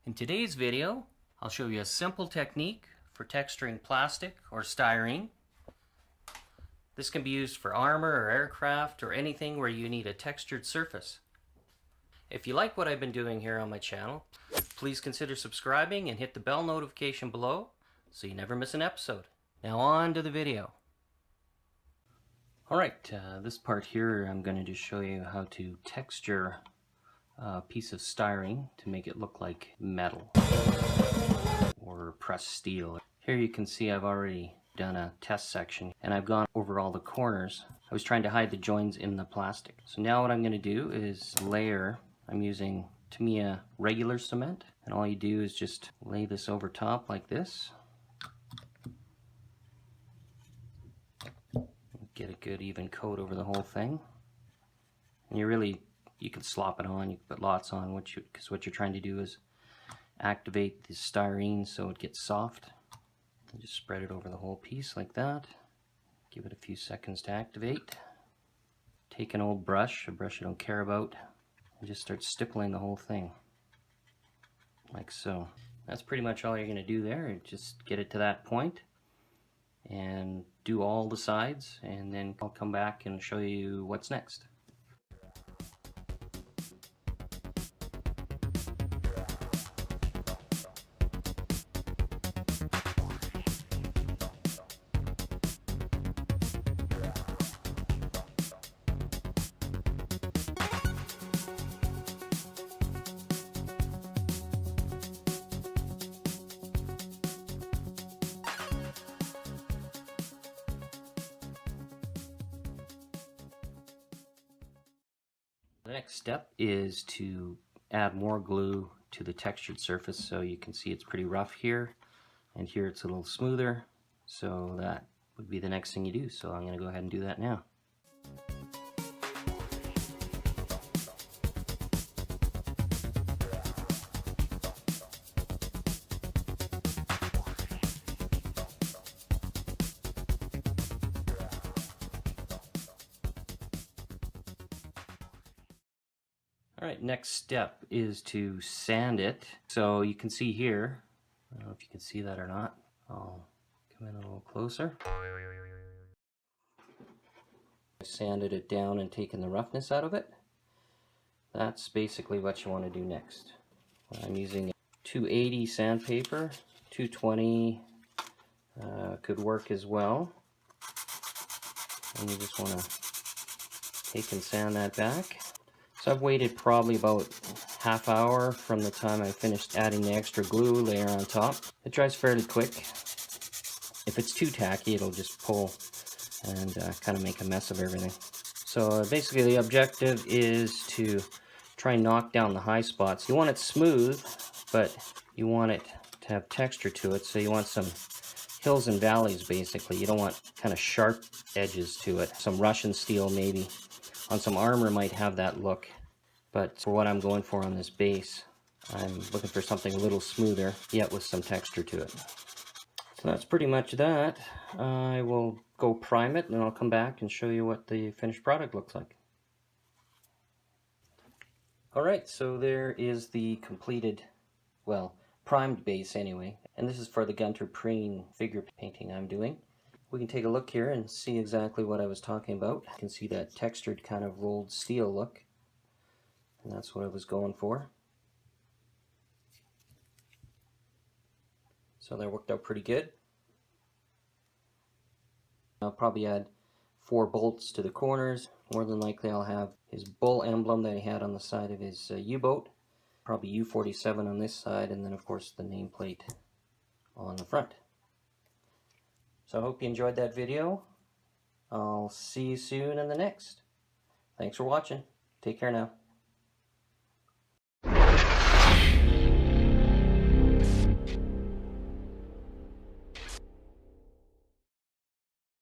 In today's video, I'll show you a simple technique for texturing plastic or styrene. This can be used for armor or aircraft or anything where you need a textured surface. If you like what I've been doing here on my channel, please consider subscribing and hit the bell notification below so you never miss an episode. Now on to the video. Alright, this part here I'm going to just show you how to texture a piece of styrene to make it look like metal or pressed steel. Here you can see I've already done a test section and I've gone over all the corners. I was trying to hide the joins in the plastic. So now what I'm going to do is layer. I'm using Tamiya regular cement, and all you do is just lay this over top like this. Get a good even coat over the whole thing. And you can slop it on, you can put lots on, because what you're trying to do is activate the styrene so it gets soft. And just spread it over the whole piece like that. Give it a few seconds to activate. Take an old brush, a brush you don't care about, and just start stippling the whole thing. Like so. That's pretty much all you're going to do there. Just get it to that point and do all the sides, and then I'll come back and show you what's next. The next step is to add more glue to the textured surface. So you can see it's pretty rough here, and here it's a little smoother. So that would be the next thing you do. So I'm going to go ahead and do that now. Alright, next step is to sand it. So you can see here, I don't know if you can see that or not. I'll come in a little closer. I sanded it down and taken the roughness out of it. That's basically what you want to do next. I'm using 280 sandpaper, 220 could work as well. And you just want to take and sand that back. So I've waited probably about half hour from the time I finished adding the extra glue layer on top. It dries fairly quick. If it's too tacky, it'll just pull and kind of make a mess of everything. So basically the objective is to try and knock down the high spots. You want it smooth, but you want it to have texture to it. So you want some hills and valleys basically. You don't want kind of sharp edges to it. Some Russian steel maybe. On some armor might have that look, but for what I'm going for on this base, I'm looking for something a little smoother, yet with some texture to it. So that's pretty much that. I will go prime it, and then I'll come back and show you what the finished product looks like. Alright, so there is the completed, well, primed base anyway, and this is for the Gunter Preen figure painting I'm doing. We can take a look here and see exactly what I was talking about. You can see that textured kind of rolled steel look, and that's what I was going for. So that worked out pretty good. I'll probably add 4 bolts to the corners. More than likely I'll have his bull emblem that he had on the side of his U-boat. Probably U-47 on this side, and then of course the nameplate on the front. So I hope you enjoyed that video. I'll see you soon in the next. Thanks for watching. Take care now.